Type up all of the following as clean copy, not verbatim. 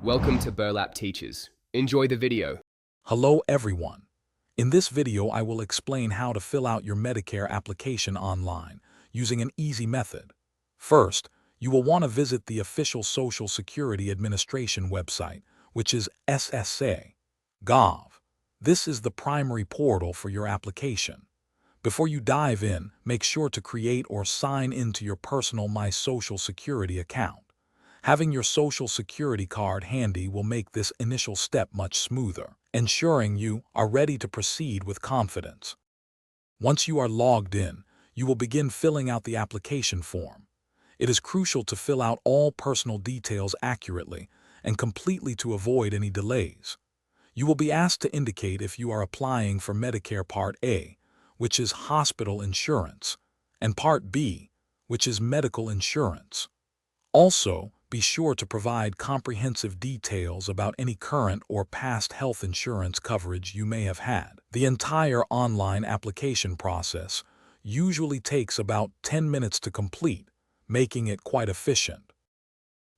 Welcome to Burlap Teachers. Enjoy the video. Hello everyone. In this video I will explain how to fill out your Medicare application online using an easy method. First, you will want to visit the official Social Security Administration website, which is SSA.gov. This is the primary portal for your application. Before you dive in, make sure to create or sign into your personal My Social Security account. Having your Social Security card handy will make this initial step much smoother, ensuring you are ready to proceed with confidence. Once you are logged in, you will begin filling out the application form. It is crucial to fill out all personal details accurately and completely to avoid any delays. You will be asked to indicate if you are applying for Medicare Part A, which is hospital insurance, and Part B, which is medical insurance. Also, be sure to provide comprehensive details about any current or past health insurance coverage you may have had. The entire online application process usually takes about 10 minutes to complete, making it quite efficient.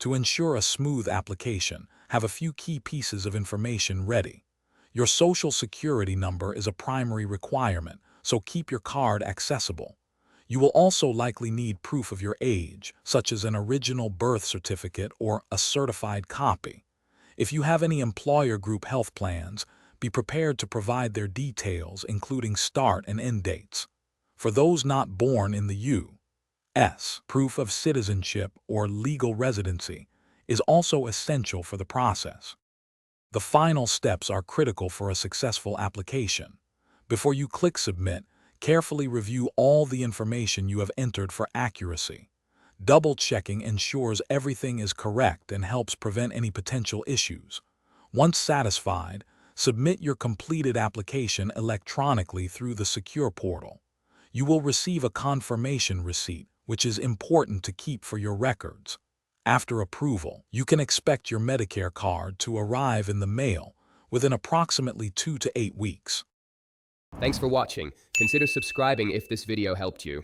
To ensure a smooth application, have a few key pieces of information ready. Your Social Security number is a primary requirement, so keep your card accessible. You will also likely need proof of your age, such as an original birth certificate or a certified copy. If you have any employer group health plans, be prepared to provide their details, including start and end dates. For those not born in the U.S., proof of citizenship or legal residency is also essential for the process. The final steps are critical for a successful application. Before you click Submit, carefully review all the information you have entered for accuracy. Double-checking ensures everything is correct and helps prevent any potential issues. Once satisfied, submit your completed application electronically through the secure portal. You will receive a confirmation receipt, which is important to keep for your records. After approval, you can expect your Medicare card to arrive in the mail within approximately 2 to 8 weeks. Thanks for watching. Consider subscribing if this video helped you.